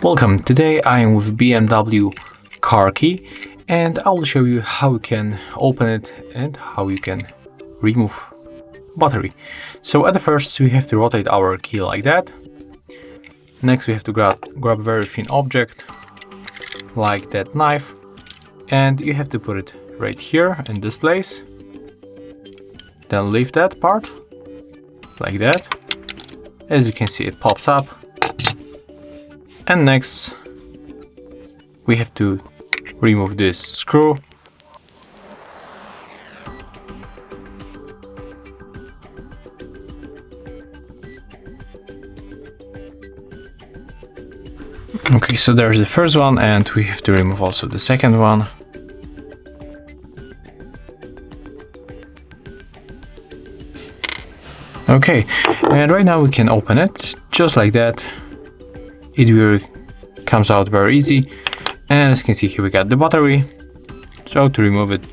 Welcome, today I am with BMW Car Key and I will show you how you can open it and how you can remove battery. So at the first we have to rotate our key like that. Next we have to grab a very thin object like that knife and you have to put it right here in this place. Then lift that part like that. As you can see, it pops up. And next we have to remove this screw. Okay, so there's the first one and we have to remove also the second one. Okay, and right now we can open it just like that. It will comes out very easy, and as you can see here we got the battery. So to remove it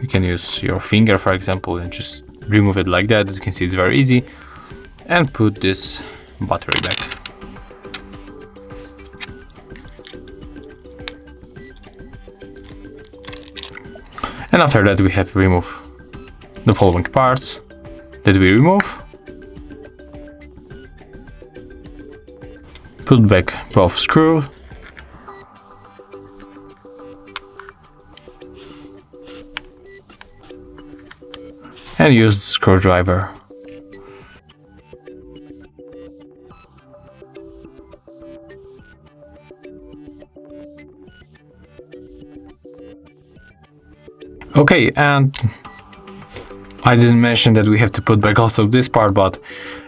you can use your finger, for example, and just remove it like that. As you can see, it's very easy. And put this battery back. And after that we have to remove the following parts that we remove. Put back both screws. And use the screwdriver. Okay, and I didn't mention that we have to put back also this part, but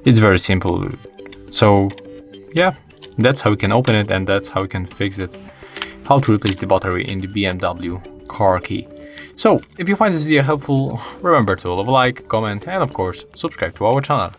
it's very simple. So yeah, that's how we can open it and that's how we can fix it. How to replace the battery in the BMW Car Key. So if you find this video helpful, remember to leave a like, comment and of course subscribe to our channel.